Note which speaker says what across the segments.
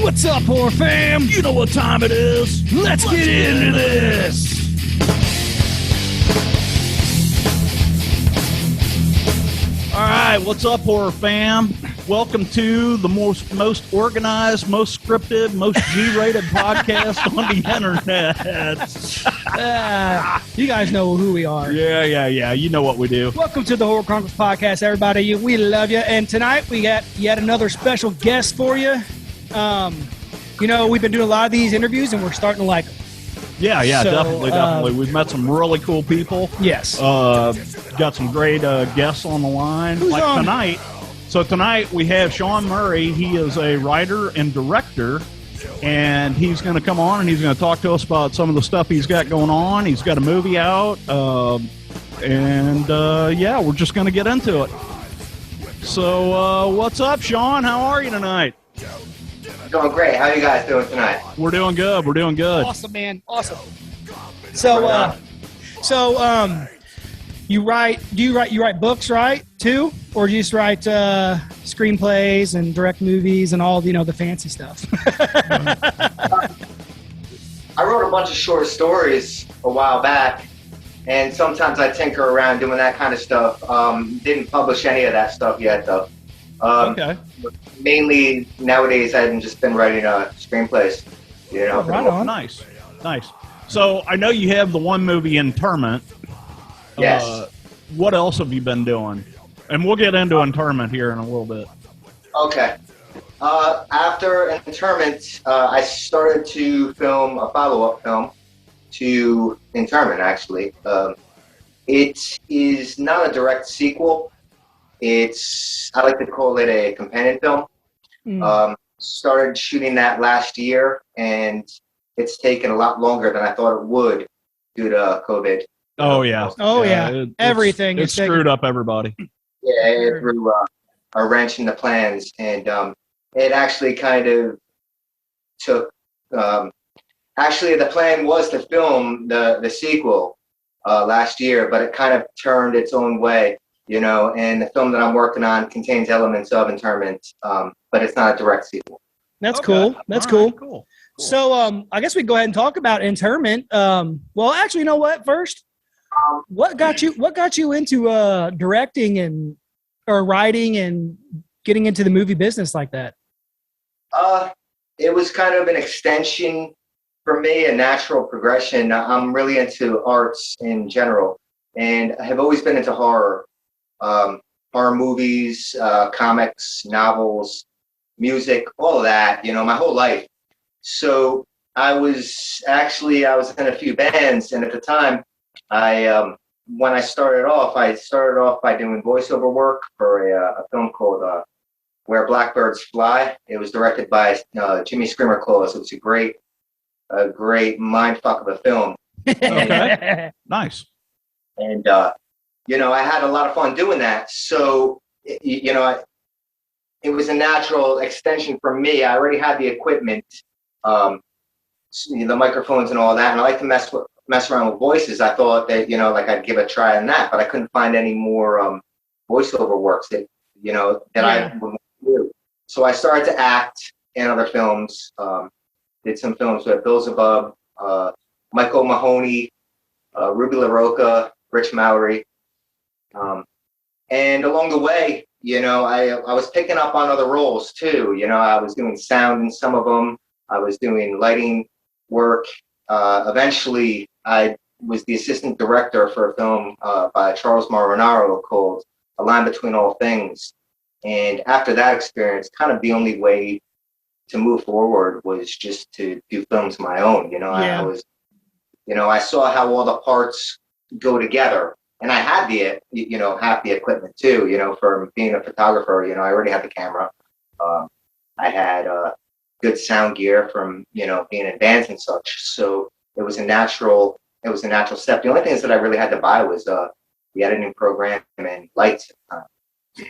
Speaker 1: What's up, horror fam? You know what time it is. Let's get into this. All right, what's up, horror fam? Welcome to the most organized, most scripted, most G-rated podcast on the internet.
Speaker 2: You guys know who we are.
Speaker 1: Yeah. You know what we do.
Speaker 2: Welcome to the Horror Chronicles podcast, everybody. We love you. And tonight we got yet another special guest for you. We've been doing a lot of these interviews, and we're starting to like them.
Speaker 1: Yeah, definitely. We've met some really cool people.
Speaker 2: Yes.
Speaker 1: Got some great guests on the line.
Speaker 2: Who's on?
Speaker 1: Tonight. So tonight we have Sean Murray. He is a writer and director, and he's going to come on and he's going to talk to us about some of the stuff he's got going on. He's got a movie out, we're just going to get into it. So what's up, Sean? How are you tonight?
Speaker 3: Doing great. How are you guys doing tonight?
Speaker 1: We're doing good.
Speaker 2: Awesome, man. Awesome. So, you write books, right, too? Or do you just write screenplays and direct movies and all, the fancy stuff?
Speaker 3: I wrote a bunch of short stories a while back, and sometimes I tinker around doing that kind of stuff. Didn't publish any of that stuff yet, though.
Speaker 1: Okay.
Speaker 3: Mainly nowadays, I've just been writing screenplays.
Speaker 2: Right on.
Speaker 1: Nice. So I know you have the one movie, Interment.
Speaker 3: Yes.
Speaker 1: What else have you been doing? And we'll get into Interment here in a little bit.
Speaker 3: Okay. After Interment, I started to film a follow-up film to Interment, actually. It is not a direct sequel. I like to call it a companion film. Started shooting that last year, and it's taken a lot longer than I thought it would due to COVID.
Speaker 1: Oh, yeah.
Speaker 2: Everything
Speaker 1: is screwed up everybody.
Speaker 3: Yeah, it threw a wrench in the plans, and it actually kind of took... actually, the plan was to film the sequel last year, but it kind of turned its own way. And the film that I'm working on contains elements of Interment, but it's not a direct sequel.
Speaker 2: That's cool. That's cool. So, I guess we can go ahead and talk about Interment. Well, actually, you know what? First, what got you into directing or writing and getting into the movie business like that?
Speaker 3: It was kind of an extension for me, a natural progression. I'm really into arts in general, and I have always been into horror. Horror movies, comics, novels, music, all of that, my whole life. So I was in a few bands, and at the time, when I started off by doing voiceover work for a film called Where Blackbirds Fly. It was directed by Jimmy Screamer Claus. It was a great mindfuck of a film.
Speaker 1: Okay. Nice.
Speaker 3: And I had a lot of fun doing that. So, it was a natural extension for me. I already had the equipment, the microphones and all that. And I like to mess around with voices. I thought that, I'd give a try on that, but I couldn't find any more voiceover works that I would do. So I started to act in other films. Did some films with Beelzebub, Michael Mahoney, Ruby LaRocca, Rich Mallory. And along the way, I was picking up on other roles too. I was doing sound in some of them. I was doing lighting work. Eventually, I was the assistant director for a film by Charles Marinaro called A Line Between All Things. And after that experience, kind of the only way to move forward was just to do films of my own. I saw how all the parts go together. And I had half the equipment too, from being a photographer. I already had the camera. I had good sound gear from, being in bands and such. So it was a natural step. The only things that I really had to buy was the editing program and lights at the time.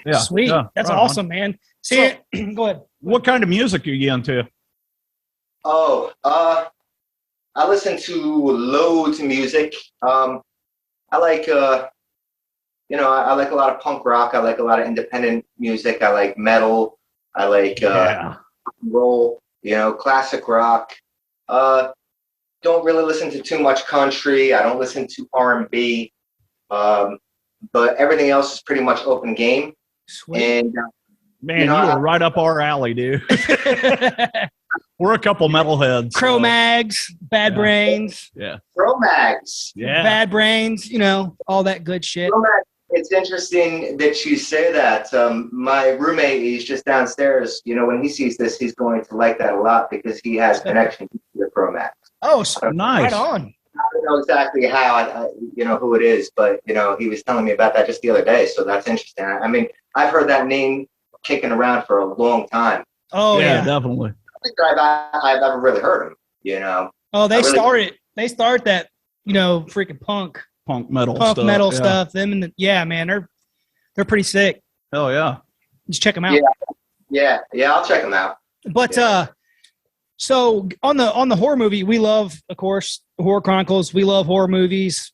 Speaker 1: Yeah.
Speaker 2: Sweet.
Speaker 1: Yeah,
Speaker 2: That's
Speaker 1: right
Speaker 2: awesome, man. See, go ahead.
Speaker 1: What kind of music are you into?
Speaker 3: I listen to loads of music. I like I like a lot of punk rock. I like a lot of independent music. I like metal. I like roll, classic rock. Don't really listen to too much country. I don't listen to R&B. But everything else is pretty much open game.
Speaker 2: Sweet.
Speaker 3: And
Speaker 1: man, you were right up our alley, dude. We're a couple metalheads.
Speaker 2: Cro-Mags, Bad Brains.
Speaker 1: Yeah.
Speaker 3: Cro-Mags.
Speaker 1: Yeah.
Speaker 2: Bad Brains, all that good shit.
Speaker 3: Cro-Mags. It's interesting that you say that. My roommate, he's just downstairs. When he sees this, he's going to like that a lot because he has connection to the Cro-Mags.
Speaker 2: Oh, so
Speaker 1: nice.
Speaker 2: Right on.
Speaker 3: I don't know exactly how, who it is, but, he was telling me about that just the other day. So that's interesting. I mean, I've heard that name kicking around for a long time.
Speaker 2: Oh, yeah.
Speaker 1: Definitely.
Speaker 3: I think I've ever really heard him,
Speaker 2: Oh, they started that, freaking punk
Speaker 1: metal
Speaker 2: stuff. Them and man, they're pretty sick.
Speaker 1: Oh, yeah.
Speaker 2: Just check them out.
Speaker 3: Yeah, I'll check them out.
Speaker 2: But, so on the horror movie, we love, of course, Horror Chronicles. We love horror movies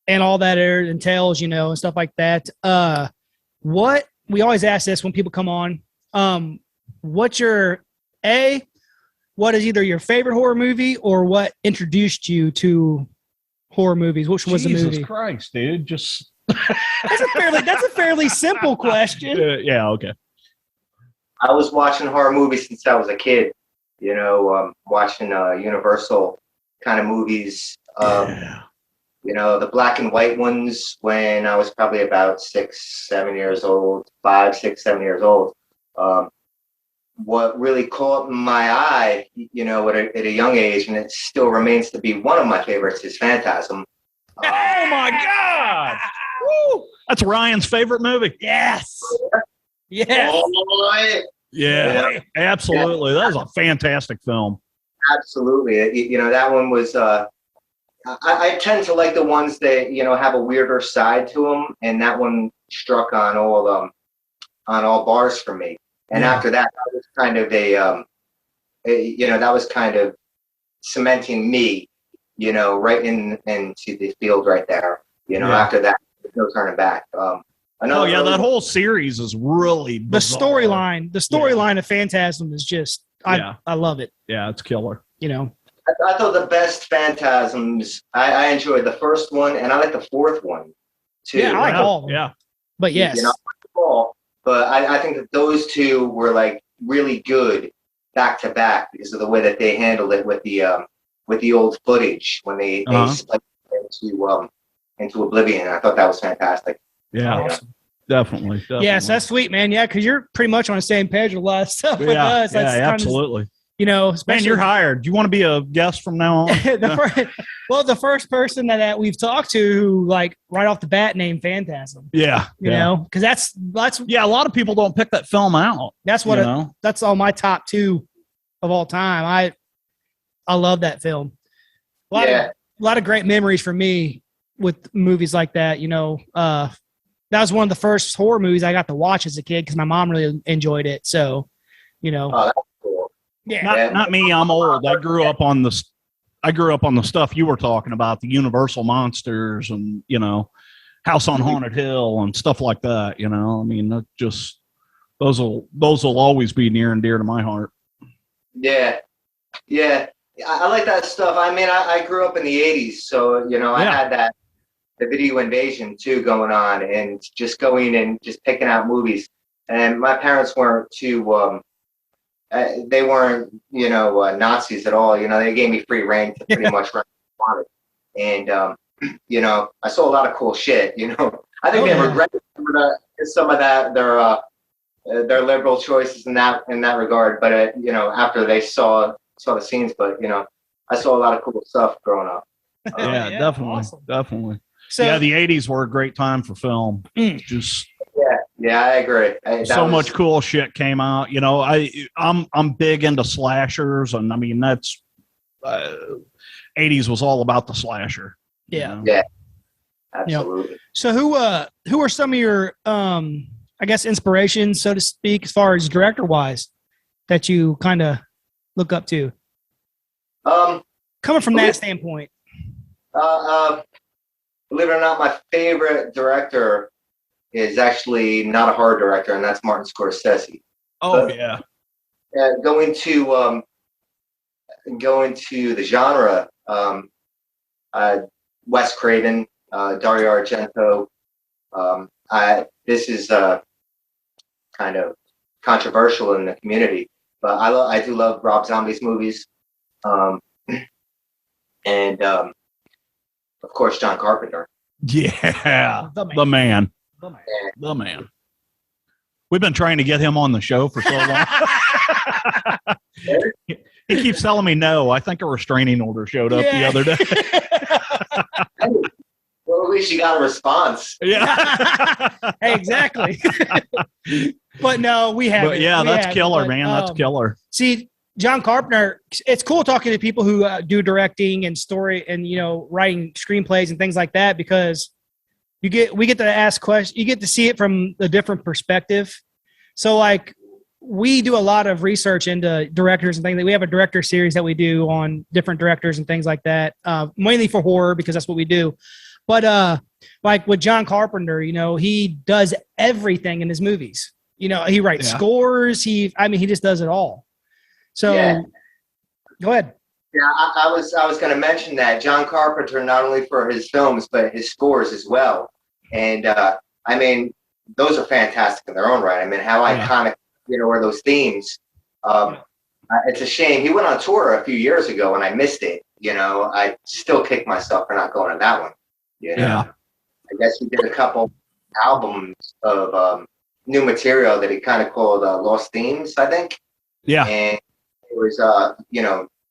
Speaker 2: and all that it entails, and stuff like that. What we always ask this when people come on, what is either your favorite horror movie or what introduced you to horror movies? Which was the movie?
Speaker 1: Jesus Christ, dude! Just
Speaker 2: that's a fairly simple question.
Speaker 1: Yeah. Okay.
Speaker 3: I was watching horror movies since I was a kid. Watching Universal kind of movies. The black and white ones when I was probably about 6, 7 years old. What really caught my eye, at a young age, and it still remains to be one of my favorites, is Phantasm.
Speaker 1: Oh my God! Woo! That's Ryan's favorite movie.
Speaker 2: Yes. Yes.
Speaker 3: Oh,
Speaker 1: yeah, absolutely. That was a fantastic film.
Speaker 3: Absolutely. That one was. I tend to like the ones that have a weirder side to them, and that one struck on all bars for me. And after that was kind of that was kind of cementing me, right into the field right there. After that, there's no turning back.
Speaker 1: That whole series is really bizarre.
Speaker 2: The storyline of Phantasm is just I love it.
Speaker 1: Yeah, it's killer.
Speaker 3: I thought the best Phantasms. I enjoyed the first one, and I like the fourth one too.
Speaker 2: Yeah, I like all of them.
Speaker 1: Yeah,
Speaker 2: but yes,
Speaker 3: but I think that those two were like really good back to back because of the way that they handled it with the old footage when they split into oblivion. I thought that was fantastic.
Speaker 1: Yeah,
Speaker 2: awesome.
Speaker 1: Definitely.
Speaker 2: Yes, that's sweet, man. Yeah, because you're pretty much on the same page with a lot of stuff with us.
Speaker 1: Yeah, absolutely.
Speaker 2: Especially,
Speaker 1: man, you're hired. Do you want to be a guest from now on?
Speaker 2: The first person that we've talked to who, like, right off the bat named Phantasm.
Speaker 1: Yeah.
Speaker 2: You know, because that's
Speaker 1: a lot of people don't pick that film out.
Speaker 2: That's what that's all my top two of all time. I love that film. A lot of great memories for me with movies like that. That was one of the first horror movies I got to watch as a kid because my mom really enjoyed it. So,
Speaker 3: Oh, that's cool.
Speaker 2: Yeah.
Speaker 1: Not me. I'm old. I grew up on the stuff you were talking about, the Universal monsters and, House on Haunted Hill and stuff like that. I mean, that just, those will always be near and dear to my heart.
Speaker 3: Yeah. Yeah. I like that stuff. I mean, I grew up in the 80s, so, I had the video invasion too going on and just going and just picking out movies. And my parents weren't too, they weren't, Nazis at all. They gave me free reign to pretty much run what I wanted. And, I saw a lot of cool shit, I think they regretted some of that, their liberal choices in that regard. But, after they saw the scenes, but, I saw a lot of cool stuff growing up.
Speaker 1: Definitely.
Speaker 2: Awesome.
Speaker 1: Definitely.
Speaker 2: So,
Speaker 1: the 80s were a great time for film. Just
Speaker 3: yeah, I agree.
Speaker 1: Much cool shit came out. I'm big into slashers, and I mean that's 80s was all about the slasher.
Speaker 2: Yeah.
Speaker 3: Yeah. Absolutely.
Speaker 2: So who are some of your I guess inspirations, so to speak, as far as director wise, that you kind of look up to? Coming from that standpoint.
Speaker 3: Believe it or not, my favorite director is actually not a horror director, and that's Martin Scorsese.
Speaker 1: Oh,
Speaker 3: but,
Speaker 1: yeah.
Speaker 3: Going to the genre, Wes Craven, Dario Argento. This is kind of controversial in the community, but I do love Rob Zombie's movies, and of course John Carpenter.
Speaker 1: Yeah, the man. We've been trying to get him on the show for so long. He keeps telling me no. I think a restraining order showed up the other day.
Speaker 3: Well, at least you got a response.
Speaker 1: Yeah.
Speaker 2: Hey, exactly. But no, we haven't.
Speaker 1: But yeah, that's killer, man. That's killer.
Speaker 2: See, John Carpenter, it's cool talking to people who do directing and story and, writing screenplays and things like that, because we get to ask questions. You get to see it from a different perspective. So like we do a lot of research into directors and things. We have a director series that we do on different directors and things like that, mainly for horror because that's what we do. But like with John Carpenter, he does everything in his movies. He writes scores. He just does it all. So go ahead.
Speaker 3: Yeah, I was going to mention that John Carpenter, not only for his films, but his scores as well. And those are fantastic in their own right. How iconic, are those themes. It's a shame. He went on tour a few years ago and I missed it. I still kick myself for not going to that one. I guess he did a couple albums of new material that he kind of called Lost Themes, I think. Yeah. And it was,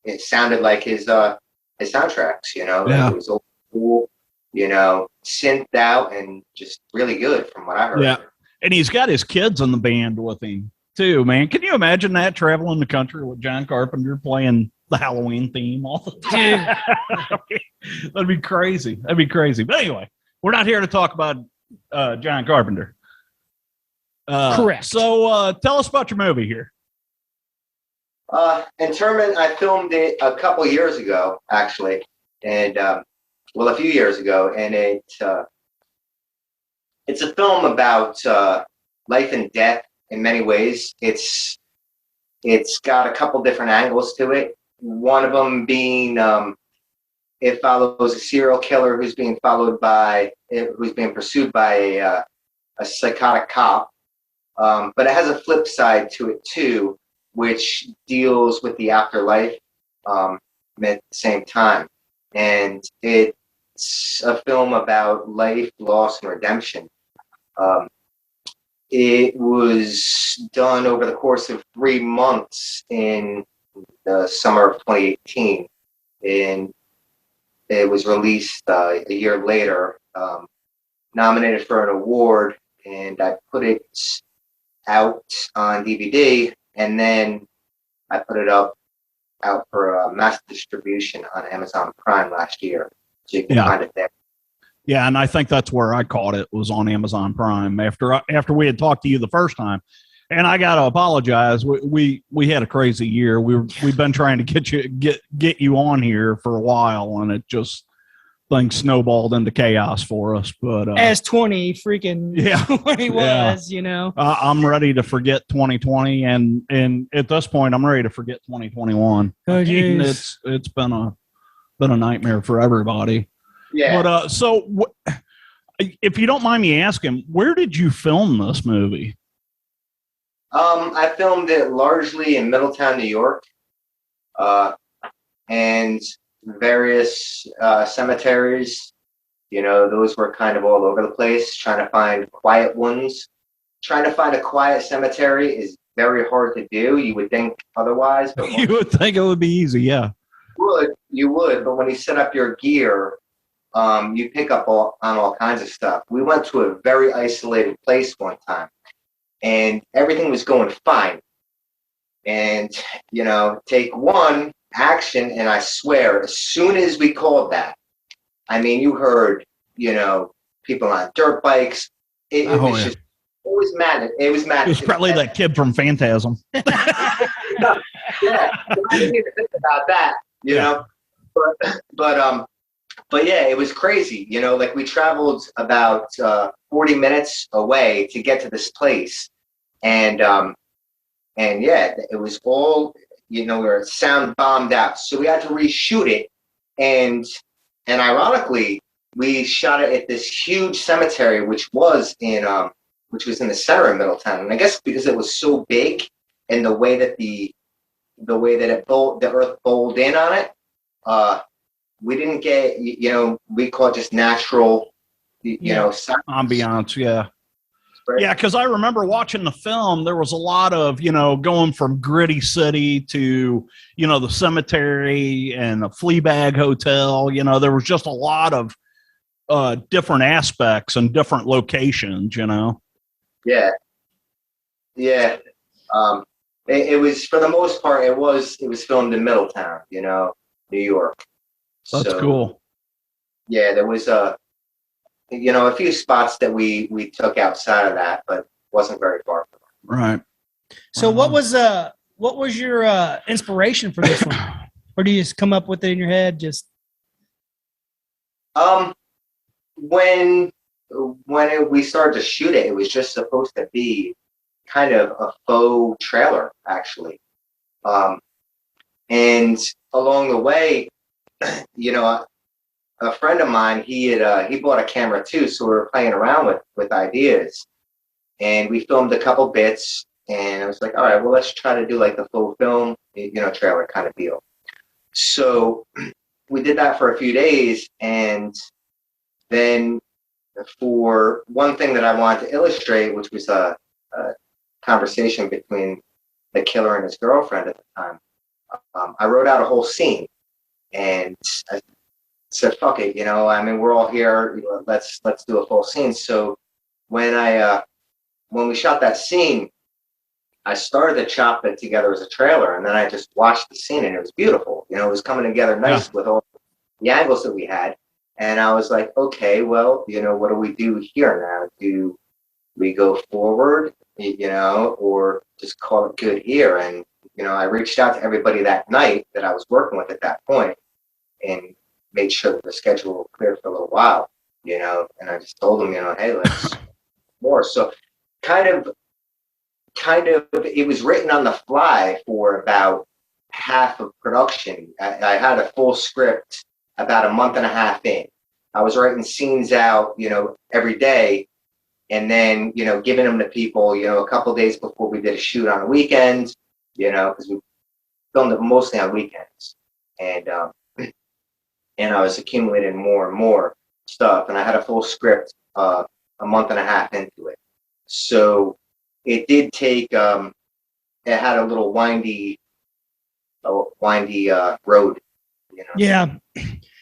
Speaker 3: it sounded like his soundtracks, It was old school, synthed out and just really good from what I heard.
Speaker 1: Yeah. And he's got his kids in the band with him too, man. Can you imagine that, traveling the country with John Carpenter playing the Halloween theme all the time? That'd be crazy. But anyway, we're not here to talk about John Carpenter.
Speaker 2: Correct.
Speaker 1: So tell us about your movie here.
Speaker 3: Interment, I filmed it a couple years ago, actually, and a few years ago, and it's a film about life and death in many ways. It's got a couple different angles to it. One of them being it follows a serial killer who's being pursued by a psychotic cop, but it has a flip side to it too, which deals with the afterlife at the same time. And it's a film about life, loss, and redemption. It was done over the course of 3 months in the summer of 2018. And it was released a year later, nominated for an award, and I put it out on DVD. And then I put it out for mass distribution on Amazon Prime last year. So you can find it there.
Speaker 1: Yeah, and I think that's where I caught it, was on Amazon Prime after we had talked to you the first time. And I got to apologize. We had a crazy year. We've been trying to get you on here for a while, and it just things snowballed into chaos for us. But
Speaker 2: as 20 was,
Speaker 1: I'm ready to forget 2020, and at this point, I'm ready to forget 2021. It's been a nightmare for everybody.
Speaker 3: Yeah.
Speaker 1: But so if you don't mind me asking, where did you film this movie?
Speaker 3: I filmed it largely in Middletown, New York, and various cemeteries. Those were kind of all over the place, trying to find quiet ones. Trying to find a quiet cemetery is very hard to do. You would think otherwise. But
Speaker 1: you would think it would be easy, yeah.
Speaker 3: You would, but when you set up your gear, you pick up on all kinds of stuff. We went to a very isolated place one time, and everything was going fine. And, take one, action, and I swear, as soon as we called that, you heard, people on dirt bikes. It was madness. It was madness.
Speaker 1: It was probably that kid from Phantasm.
Speaker 3: Yeah, I didn't even think about that, you know. But yeah, it was crazy. Like we traveled about 40 minutes away to get to this place. And yeah, it was all, we were sound bombed out. So we had to reshoot it. And ironically, we shot it at this huge cemetery, which was in the center of Middletown. And I guess because it was so big and the way that the earth bowled in on it, we didn't get, we call it just natural,
Speaker 1: ambiance. Yeah. Yeah, because I remember watching the film, there was a lot of, going from gritty city to, the cemetery and a Fleabag hotel. There was just a lot of different aspects and different locations,
Speaker 3: Yeah. Yeah. It was, for the most part, it was filmed in Middletown, New York.
Speaker 1: That's cool.
Speaker 3: Yeah, there was a few spots that we took outside of that, but wasn't very far from it.
Speaker 1: Right.
Speaker 2: So what was your inspiration for this one? Or do you just come up with it in your head? Just
Speaker 3: when we started to shoot it, it was just supposed to be kind of a faux trailer, actually. And along the way, a friend of mine, he bought a camera too, so we were playing around with ideas, and we filmed a couple bits, and I was like, all right, well, let's try to do like the full film, trailer kind of deal. So we did that for a few days, and then for one thing that I wanted to illustrate, which was a conversation between the killer and his girlfriend at the time, I wrote out a whole scene, and I said, fuck it, we're all here, let's do a full scene. So when we shot that scene, I started to chop it together as a trailer, and then I just watched the scene, and it was beautiful. It was coming together nice with all the angles that we had. And I was like, okay, well, what do we do here now? Do we go forward, or just call it good here? And, I reached out to everybody that night that I was working with at that point and made sure that the schedule was clear for a little while, and I just told them, hey, let's more. So kind of, it was written on the fly for about half of production. I had a full script about a month and a half in. I was writing scenes out, every day, and then, giving them to people, a couple of days before we did a shoot on the weekend, because we filmed it mostly on weekends. And I was accumulating more and more stuff, and I had a full script a month and a half into it. So it did take, it had a little windy road,
Speaker 2: Yeah.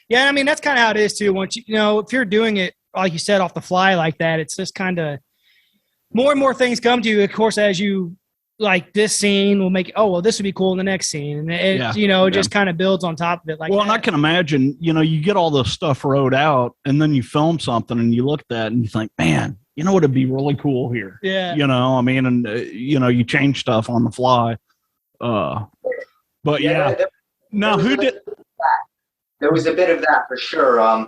Speaker 2: Yeah, I mean, that's kind of how it is too. Once if you're doing it, like you said, off the fly like that, it's just kind of more and more things come to you. Of course, as you like this scene will make, oh, well, this would be cool in the next scene. And it just kind of builds on top of it. Like, well,
Speaker 1: and I can imagine, you get all this stuff wrote out, and then you film something and you look at that and you think, man, it'd be really cool here.
Speaker 2: Yeah.
Speaker 1: And you change stuff on the fly. But yeah. Now, who did?
Speaker 3: There was a bit of that for sure.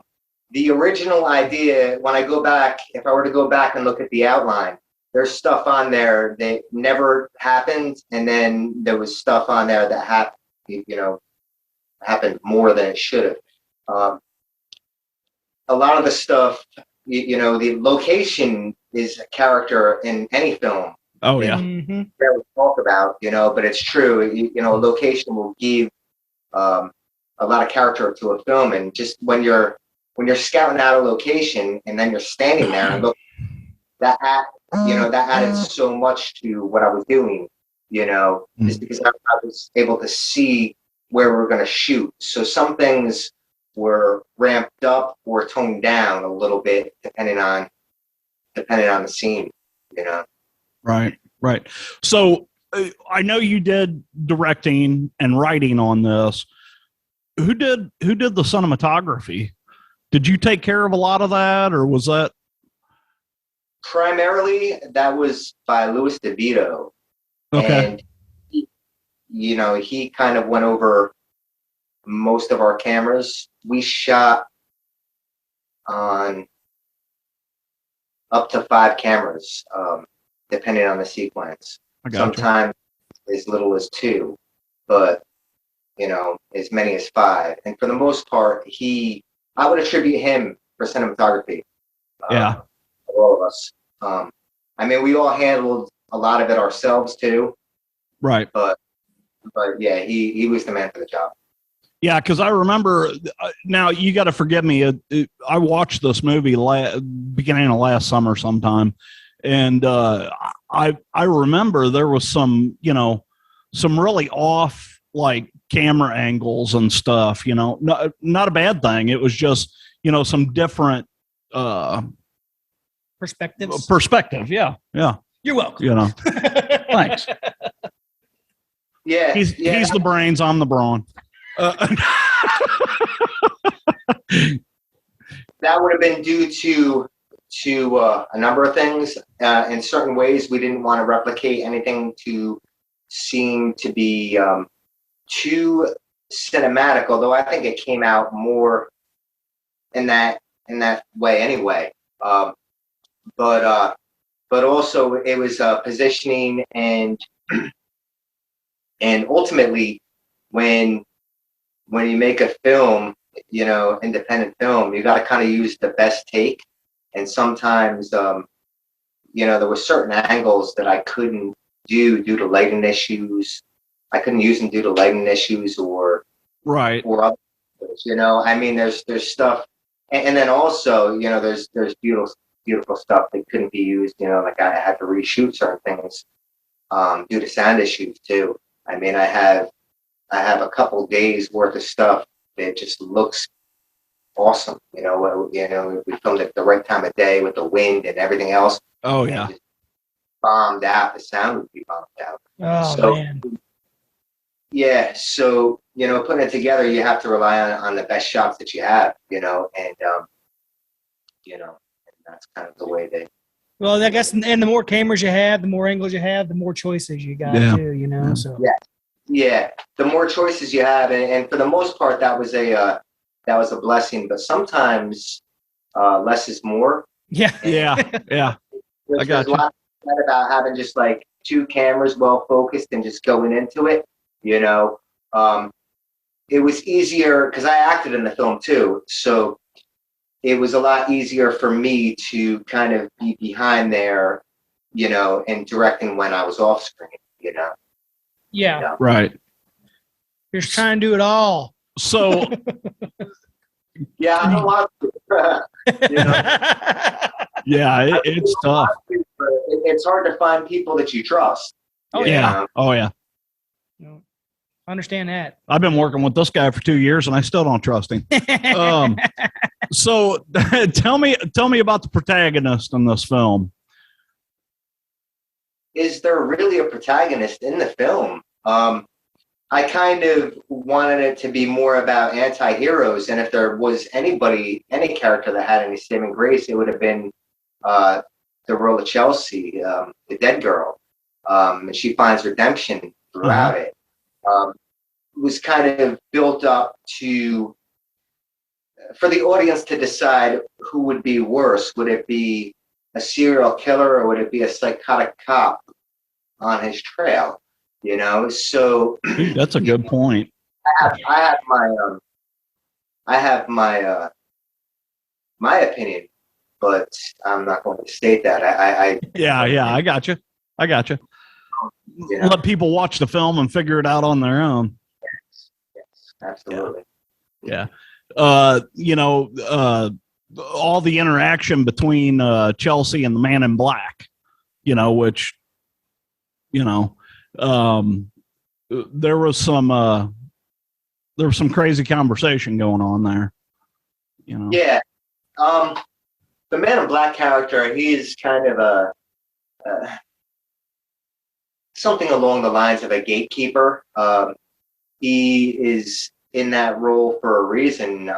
Speaker 3: The original idea, when I go back, if I were to go back and look at the outline, there's stuff on there that never happened, and then there was stuff on there that happened more than it should have. A lot of the stuff, the location is a character in any film.
Speaker 1: Oh yeah.
Speaker 2: Mm-hmm.
Speaker 3: That we talk about, but it's true. A location will give a lot of character to a film, and just when you're scouting out a location and then you're standing there and look, that added so much to what I was doing, just because I was able to see where we were going to shoot. So some things were ramped up or toned down a little bit depending on the scene,
Speaker 1: Right. So I know you did directing and writing on this. Who did the cinematography? Did you take care of a lot of that, or was that?
Speaker 3: Primarily, that was by Louis DeVito.
Speaker 1: Okay.
Speaker 3: And he kind of went over most of our cameras. We shot on up to 5 cameras, depending on the sequence. Sometimes as little as 2, but as many as 5. And for the most part, I would attribute him for cinematography. All of us. I mean, we all handled a lot of it ourselves too.
Speaker 1: Right.
Speaker 3: But yeah, he was the man for the job.
Speaker 1: Yeah, because I remember. Now you got to forgive me. I watched this movie beginning of last summer sometime, and I remember there was some really off like camera angles and stuff. Not a bad thing. It was just some different perspective. Yeah.
Speaker 2: You're welcome.
Speaker 1: Thanks.
Speaker 3: Yeah,
Speaker 1: he's the brains. I'm the brawn.
Speaker 3: That would have been due to a number of things. In certain ways, we didn't want to replicate anything to seem to be too cinematic. Although I think it came out more in that way anyway. But also it was positioning and ultimately when you make a film, independent film, you got to kind of use the best take. And sometimes, there were certain angles that I couldn't do due to lighting issues. I couldn't use them due to lighting issues or other, I mean, there's stuff. And then also, there's beautiful stuff that couldn't be used, like I had to reshoot certain things due to sound issues too. I mean, I have a couple days worth of stuff that just looks awesome. We filmed it at the right time of day with the wind and everything else.
Speaker 1: Oh yeah.
Speaker 3: Just bombed out. The sound would be bombed out.
Speaker 2: Oh man.
Speaker 3: Yeah. So, putting it together, you have to rely on the best shots that you have, and that's kind of the way they.
Speaker 2: Well, I guess, and the more cameras you have, the more angles you have, the more choices you got too, so.
Speaker 3: Yeah. The more choices you have. And for the most part, that was a blessing, but sometimes less is more.
Speaker 1: Yeah. I got you.
Speaker 3: A lot about having just like 2 cameras well focused and just going into it. It was easier because I acted in the film too, so it was a lot easier for me to kind of be behind there, and directing when I was off screen.
Speaker 2: Yeah.
Speaker 1: Right.
Speaker 2: You're just trying to do it all.
Speaker 1: So.
Speaker 3: Yeah, I don't want to.
Speaker 1: Yeah, it's tough.
Speaker 3: It's hard to find people that you trust.
Speaker 2: Oh
Speaker 1: yeah. Oh yeah.
Speaker 2: I understand that.
Speaker 1: I've been working with this guy for 2 years and I still don't trust him. So tell me about the protagonist in this film.
Speaker 3: Is there really a protagonist in the film? I kind of wanted it to be more about anti-heroes, and if there was any character that had any saving grace, it would have been the role of Chelsea, the dead girl, and she finds redemption throughout it. It was kind of built up for the audience to decide who would be worse. Would it be a serial killer or would it be a psychotic cop on his trail? So
Speaker 1: that's a good point.
Speaker 3: I have my opinion, but I'm not going to state that. I
Speaker 1: got you. Let people watch the film and figure it out on their own.
Speaker 3: Yes, absolutely.
Speaker 1: Yeah. All the interaction between Chelsea and the Man in Black, which, there was some crazy conversation going on there.
Speaker 3: Yeah. The Man in Black character, he's kind of something along the lines of a gatekeeper. He is in that role for a reason,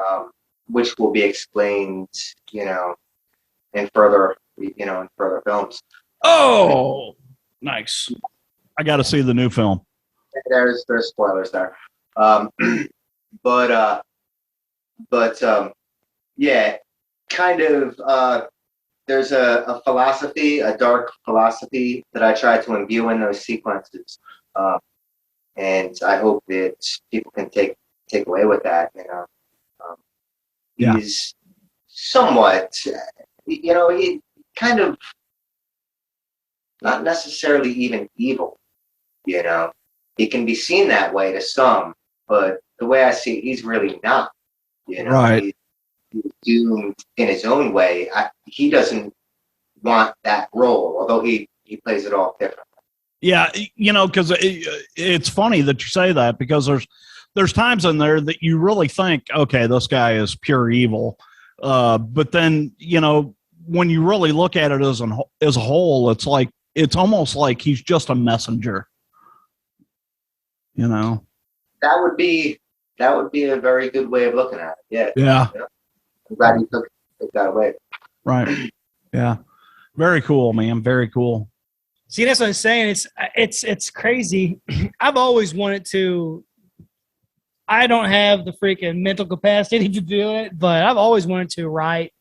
Speaker 3: which will be explained, in further films.
Speaker 1: Oh, nice. I got to see the new film.
Speaker 3: There's spoilers there. Yeah, kind of there's a philosophy, a dark philosophy that I try to imbue in those sequences, and I hope that people can take away with that. Um, he's somewhat, he kind of not necessarily even evil. He can be seen that way to some, but the way I see it, he's really not.
Speaker 1: Right.
Speaker 3: He's doomed in his own way. He doesn't want that role, although he plays it off differently.
Speaker 1: Yeah, because it's funny that you say that, because there's times in there that you really think, okay, this guy is pure evil, but then when you really look at it as a whole, it's almost like he's just a messenger.
Speaker 3: That would be a very good way of looking at it.
Speaker 1: Yeah.
Speaker 3: I'm glad you took that away.
Speaker 1: Right. Yeah. Very cool, man. Very cool.
Speaker 2: See, that's what I'm saying. It's crazy. I've always wanted to. I don't have the freaking mental capacity to do it, but I've always wanted to write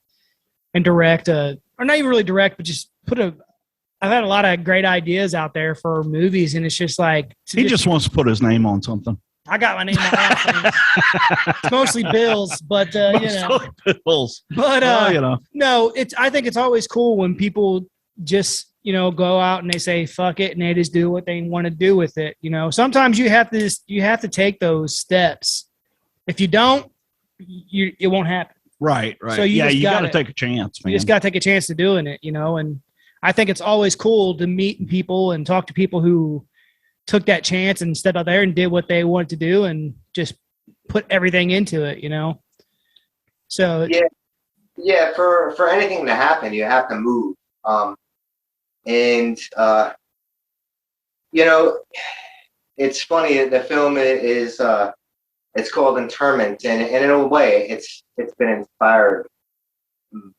Speaker 2: and direct or not even really direct, but just I've had a lot of great ideas out there for movies, and it's just like
Speaker 1: he just wants to put his name on something.
Speaker 2: I got my name on it. It's mostly Bills, but
Speaker 1: Bills.
Speaker 2: But no, I think it's always cool when people just go out and they say fuck it and they just do what they want to do with it. Sometimes you have to take those steps. If you don't, it won't happen.
Speaker 1: Right.
Speaker 2: So you got
Speaker 1: to take a chance, man.
Speaker 2: You just got to take a chance to doing it, and I think it's always cool to meet people and talk to people who took that chance and stepped out there and did what they wanted to do and just put everything into it, So
Speaker 3: yeah. For anything to happen, you have to move. It's funny. The film is it's called Interment, and in a way, it's been inspired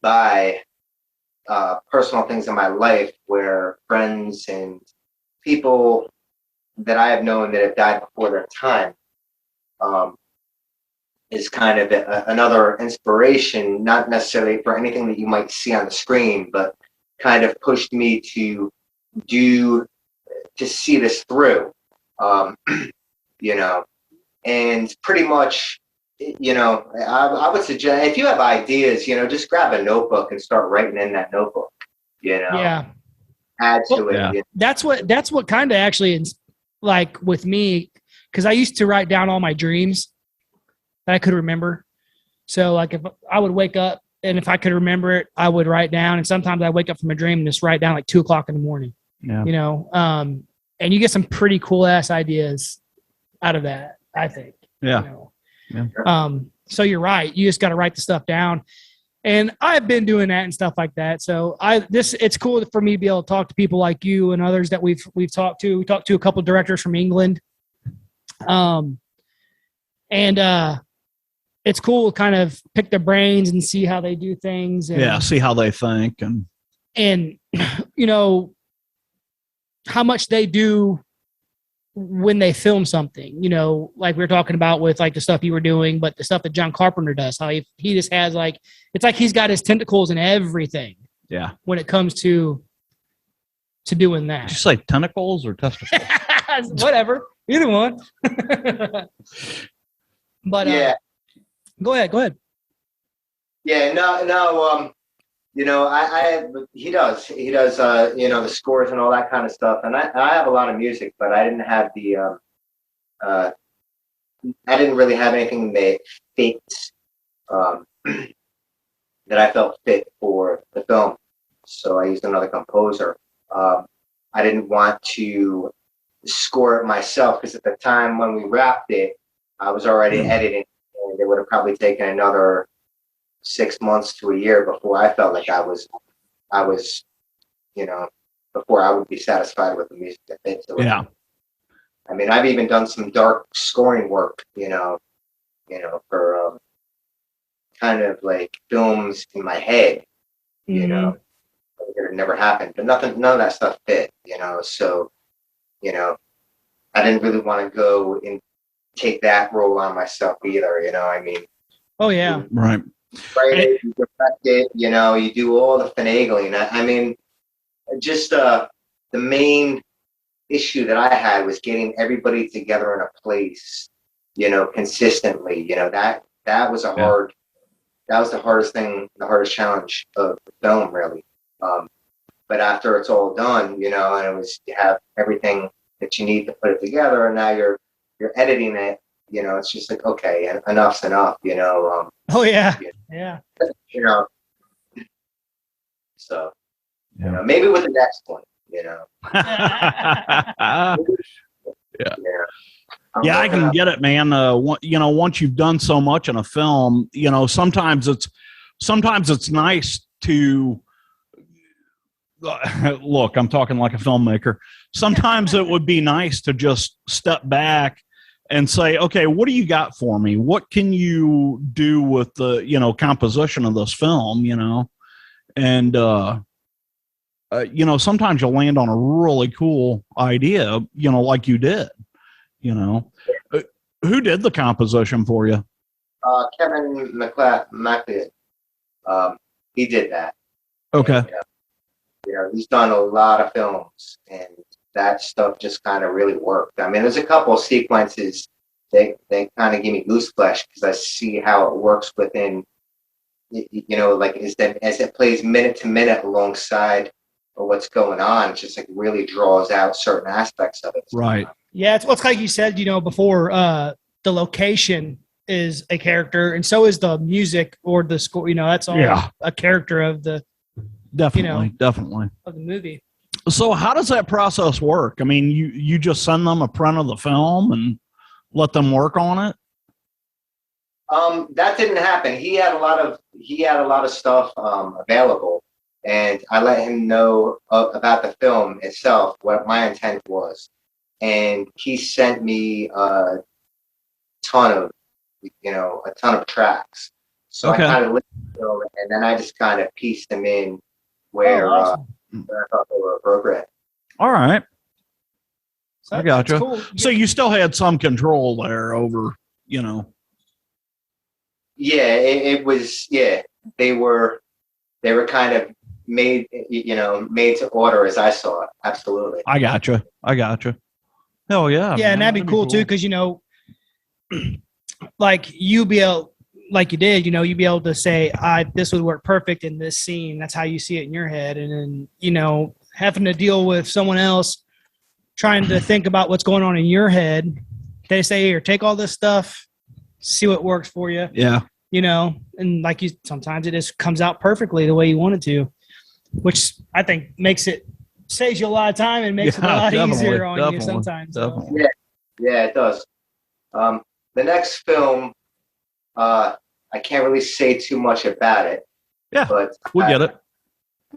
Speaker 3: by personal things in my life where friends and people that I have known that have died before their time is kind of another inspiration, not necessarily for anything that you might see on the screen, but kind of pushed me to see this through, and pretty much, I would suggest if you have ideas, just grab a notebook and start writing in that notebook,
Speaker 2: Yeah.
Speaker 3: Add to it.
Speaker 1: Yeah.
Speaker 2: That's what kind of actually like with me, because I used to write down all my dreams that I could remember. So like if I would wake up and if I could remember it, I would write down. And sometimes I wake up from a dream and just write down like 2:00 in the morning.
Speaker 1: Yeah.
Speaker 2: And you get some pretty cool ass ideas out of that, I think.
Speaker 1: Yeah.
Speaker 2: Yeah. So you're right. You just got to write the stuff down. And I've been doing that and stuff like that. So it's cool for me to be able to talk to people like you and others that we've talked to. We talked to a couple of directors from England. It's cool to kind of pick their brains and see how they do things. And,
Speaker 1: see how they think
Speaker 2: and how much they do when they film something, like we were talking about with like the stuff you were doing, but the stuff that John Carpenter does, how he just has it's like he's got his tentacles in everything.
Speaker 1: Yeah.
Speaker 2: When it comes to doing that.
Speaker 1: Did you say tentacles or testicles?
Speaker 2: Whatever. Either one. But
Speaker 3: yeah.
Speaker 2: Go ahead.
Speaker 3: Yeah, no. He does, the scores and all that kind of stuff. And I have a lot of music, but I didn't have I didn't really have anything that fit, that I felt fit for the film. So I used another composer. I didn't want to score it myself because at the time when we wrapped it, I was already editing, and it would have probably taken another 6 months to a year before I felt like I was, before I would be satisfied with the music that fits.
Speaker 1: Yeah.
Speaker 3: I mean, I've even done some dark scoring work, for kind of like films in my head, it never happened, but none of that stuff fit, so, I didn't really want to go and take that role on myself either, I mean.
Speaker 2: Oh yeah.
Speaker 1: Right.
Speaker 3: write it, you direct it, you know, you do all the finagling. I mean, just the main issue that I had was getting everybody together in a place, you know, consistently. You know, that was a hard, that was the hardest thing, the hardest challenge of the film, really. But after it's all done, you know, and it was, you have everything that you need to put it together, and now you're editing it, you know, it's just like, okay, enough's enough, you know.
Speaker 2: Oh yeah,
Speaker 3: you know, so you know, maybe with the next one, you know.
Speaker 1: Yeah, I can get it, man. You know, once you've done so much in a film, you know, sometimes it's nice to look. I'm talking like a filmmaker. Sometimes it would be nice to just step back and say, okay, what do you got for me? What can you do with the, you know, composition of this film? You know, and you know, sometimes you'll land on a really cool idea, you know, like you did. You know, who did the composition for you?
Speaker 3: Kevin McLeod. He did that.
Speaker 1: Okay.
Speaker 3: And, you know, he's done a lot of films, and that stuff just kind of really worked. I mean, there's a couple of sequences they kind of give me goose flesh because I see how it works within, you know, like as it plays minute to minute alongside what's going on, it just like really draws out certain aspects of it.
Speaker 1: Right.
Speaker 2: Yeah, it's like you said, you know, before, the location is a character, and so is the music or the score. You know, that's all a character of the
Speaker 1: definitely
Speaker 2: of the movie.
Speaker 1: So how does that process work? I mean, you just send them a print of the film and let them work on it?
Speaker 3: That didn't happen. He had a lot of stuff available, and I let him know about the film itself, what my intent was. And he sent me a ton of tracks. So I kind of listened to them, and then I just kind of pieced them in where,
Speaker 2: awesome.
Speaker 3: where I thought they were appropriate.
Speaker 1: All right.
Speaker 2: So
Speaker 1: I gotcha.
Speaker 2: cool.
Speaker 1: So you still had some control there over, you know.
Speaker 3: Yeah, it was. Yeah, they were kind of made to order as I saw it. Absolutely.
Speaker 1: I gotcha. Hell yeah.
Speaker 2: Yeah, man, and that'd be cool too, because you know, like you be able, like you did, you know, you'd be able to say, this would work perfect in this scene. That's how you see it in your head, and then you know, having to deal with someone else trying to think about what's going on in your head. They say, here, take all this stuff, see what works for you.
Speaker 1: Yeah.
Speaker 2: You know, and like you, sometimes it just comes out perfectly the way you want it to, which I think saves you a lot of time and makes it a lot easier on you sometimes. So.
Speaker 3: Yeah, it does. The next film, I can't really say too much about it.
Speaker 1: Yeah, but we'll get it.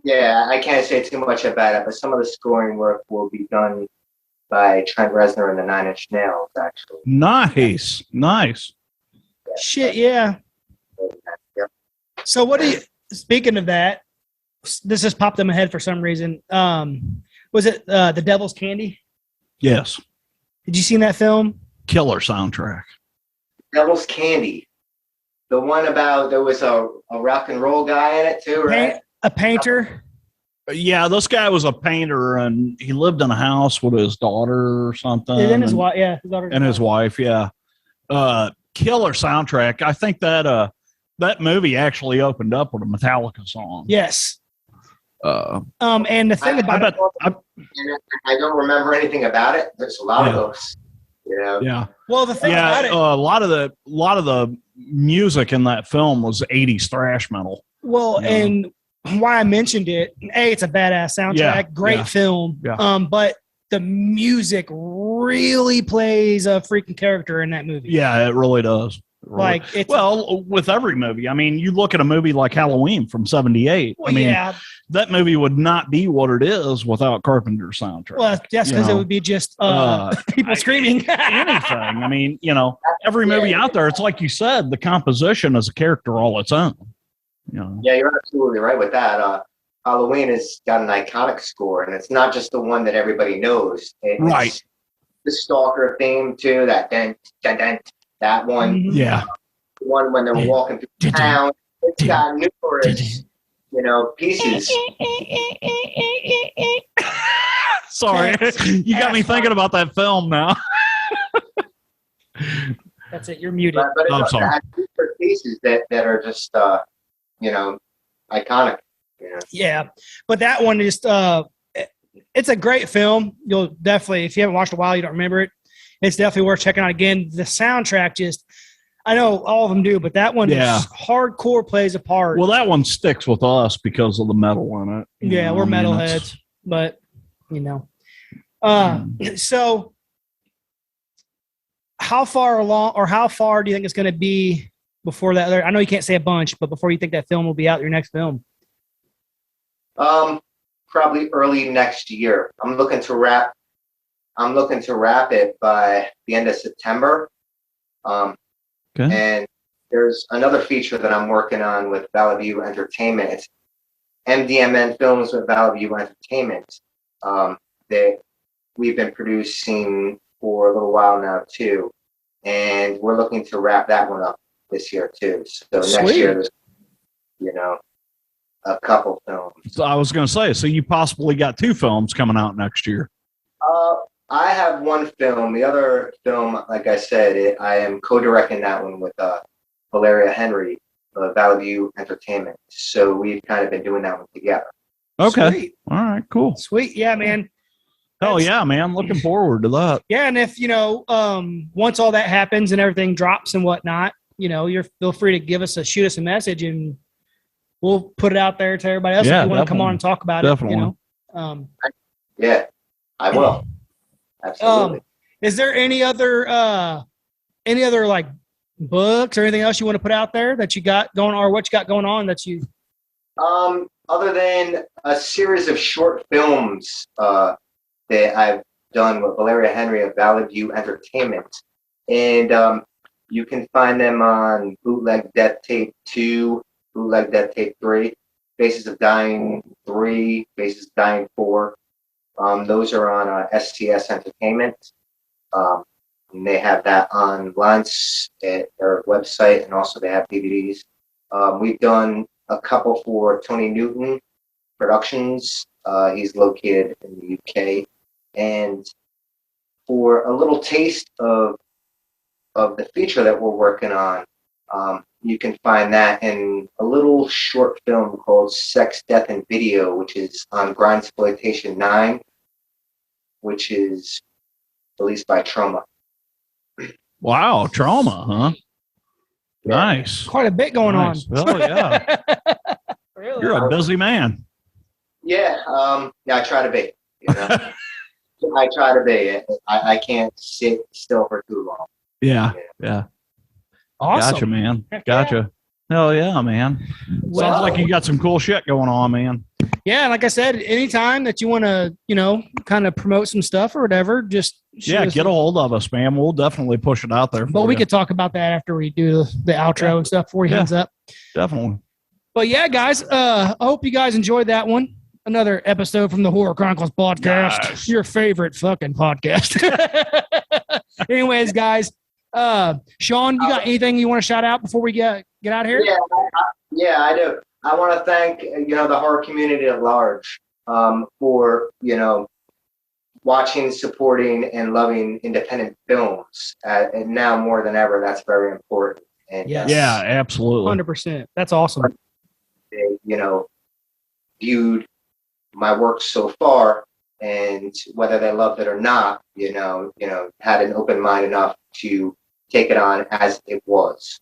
Speaker 3: Yeah, I can't say too much about it, but some of the scoring work will be done by Trent Reznor and the Nine Inch Nails, actually.
Speaker 1: Nice.
Speaker 2: Shit, yeah. So what do you, speaking of that, this just popped in my head for some reason. Was it The Devil's Candy?
Speaker 1: Yes.
Speaker 2: Did you see that film?
Speaker 1: Killer soundtrack.
Speaker 3: Devil's Candy. The one about, there was a rock and roll guy in it too, right?
Speaker 2: A painter?
Speaker 1: Yeah, this guy was a painter, and he lived in a house with his daughter or something.
Speaker 2: And his wife, yeah.
Speaker 1: His wife, yeah. Killer soundtrack. I think that that movie actually opened up with a Metallica song.
Speaker 2: Yes. And the thing
Speaker 3: I don't remember anything about it. There's a lot of those.
Speaker 1: Yeah.
Speaker 2: Well, the thing about it,
Speaker 1: a lot of the music in that film was 80s thrash metal.
Speaker 2: Well, and why I mentioned it, it's a badass soundtrack, great film. Yeah. But the music really plays a freaking character in that movie.
Speaker 1: Yeah, it really does.
Speaker 2: Like,
Speaker 1: with every movie. I mean, you look at a movie like Halloween from '78.
Speaker 2: Well,
Speaker 1: I mean, that movie would not be what it is without Carpenter's soundtrack.
Speaker 2: Well, just because it would be just people screaming.
Speaker 1: Anything. I mean, every movie out there, it's like you said, the composition is a character all its own.
Speaker 3: Yeah, you're absolutely right with that. Halloween has got an iconic score, and it's not just the one that everybody knows. It's the Stalker theme too. That dent, that one.
Speaker 1: Yeah.
Speaker 3: The one when they're walking through town, it's got numerous, pieces.
Speaker 1: Sorry, you got me thinking about that film now.
Speaker 2: That's it. You're muted.
Speaker 3: But
Speaker 1: I'm sorry.
Speaker 3: It has numerous pieces that are just, iconic.
Speaker 2: Yeah, but that one is it's a great film. You'll definitely, if you haven't watched it in a while, you don't remember it, it's definitely worth checking out again. The soundtrack just, I know all of them do, but that one is hardcore plays a part.
Speaker 1: Well, that one sticks with us because of the metal in it.
Speaker 2: Yeah, we're metalheads, but so how far along, or how far do you think it's going to be before that other, I know you can't say a bunch, but before you think that film will be out, your next film?
Speaker 3: Probably early next year. I'm looking to wrap it by the end of September. And there's another feature that I'm working on with Valley View Entertainment. It's MDMN Films with Valley View Entertainment. That we've been producing for a little while now too, and we're looking to wrap that one up this year too. So next year, there's a couple films.
Speaker 1: So I was going to say, so you possibly got 2 films coming out next year.
Speaker 3: I have one film. The other film, like I said, I am co-directing that one with Valeria Henry of Valley View Entertainment. So we've kind of been doing that one together.
Speaker 1: Okay.
Speaker 2: Sweet.
Speaker 1: All right, cool.
Speaker 2: Sweet. Yeah, man.
Speaker 1: Oh yeah, man. Looking forward to that.
Speaker 2: Yeah. And if, once all that happens and everything drops and whatnot, you're feel free to shoot us a message, and we'll put it out there to everybody else if you want to come on and talk about it.
Speaker 3: Yeah, I will. Absolutely.
Speaker 2: Is there any other like books or anything else you want to put out there that you got going, or what you got going on that you?
Speaker 3: Other than a series of short films that I've done with Valeria Henry of Valley View Entertainment, and you can find them on Bootleg Death Tape 2, Bootleg Death Tape 3, Faces of Dying 3, Faces of Dying 4. Those are on STS Entertainment. And they have that online at their website, and also they have DVDs. We've done a couple for Tony Newton Productions. He's located in the UK. And for a little taste of the feature that we're working on, you can find that in a little short film called Sex, Death, and Video, which is on Grindsploitation 9, which is released by Trauma.
Speaker 1: Wow, Trauma, huh? Yeah. Nice.
Speaker 2: Quite a bit going on.
Speaker 1: Oh, yeah.
Speaker 2: Really?
Speaker 1: You're a busy man.
Speaker 3: Yeah, I try to be. I try to be. I can't sit still for too long.
Speaker 1: Yeah.
Speaker 2: Awesome.
Speaker 1: Gotcha, man. Gotcha. Hell yeah, man. Sounds like you got some cool shit going on, man.
Speaker 2: Yeah, like I said, anytime that you want to, kind of promote some stuff or whatever, just
Speaker 1: get a hold of us, man. We'll definitely push it out there.
Speaker 2: But we could talk about that after we do the outro and stuff before he hangs up.
Speaker 1: Definitely.
Speaker 2: But yeah, guys, I hope you guys enjoyed that one. Another episode from the Horror Chronicles podcast.
Speaker 1: Nice.
Speaker 2: Your favorite fucking podcast. Anyways, guys, Sean, you got anything you want to shout out before we get out of here?
Speaker 3: Yeah, I do. I want to thank the horror community at large for watching, supporting, and loving independent films. And now more than ever, that's very important. And
Speaker 1: yeah, absolutely,
Speaker 2: 100%. That's awesome.
Speaker 3: They, viewed my work so far, and whether they loved it or not, had an open mind enough to take it on as it was,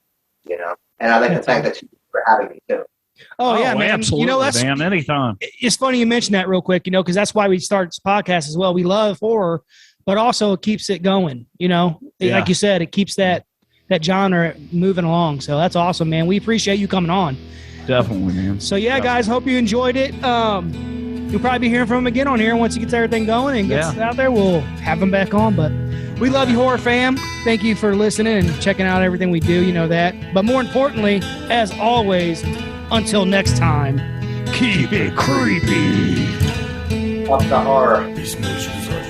Speaker 3: And I'd like to thank the two for having me too.
Speaker 2: Oh yeah, man.
Speaker 1: Absolutely, that's man. Anytime.
Speaker 2: It's funny you mentioned that real quick, because that's why we start this podcast as well. We love horror, but also it keeps it going. Like you said, it keeps that genre moving along. So that's awesome, man. We appreciate you coming on.
Speaker 1: Definitely, man.
Speaker 2: So yeah, guys, hope you enjoyed it. You'll probably be hearing from him again on here once he gets everything going and gets out there. We'll have him back on. But we love you, horror fam. Thank you for listening and checking out everything we do. You know that. But more importantly, as always, until next time, keep it creepy.
Speaker 3: Up the horror.
Speaker 4: These measures are